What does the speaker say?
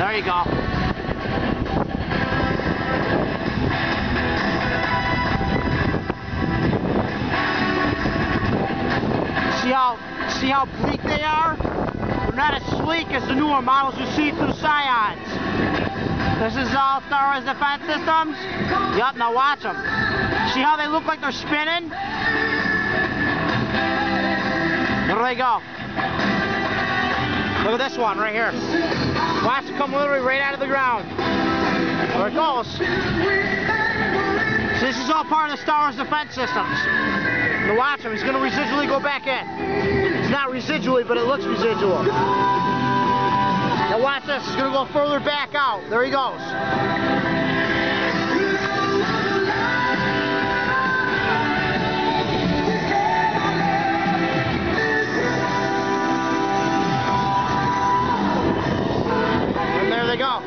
There you go. See how bleak they are? They're not as sleek as the newer models you see through Scions. This is all Star Wars Defense Systems. Yup, now watch them. See how they look like they're spinning? There they go. Look at this one right here. Watch it come literally right out of the ground. There it goes. So this is all part of the Star Wars Defense Systems. Now watch him, he's going to residually go back in. It's not residually, but it looks residual. Now watch this, he's going to go further back out. There he goes. And there they go.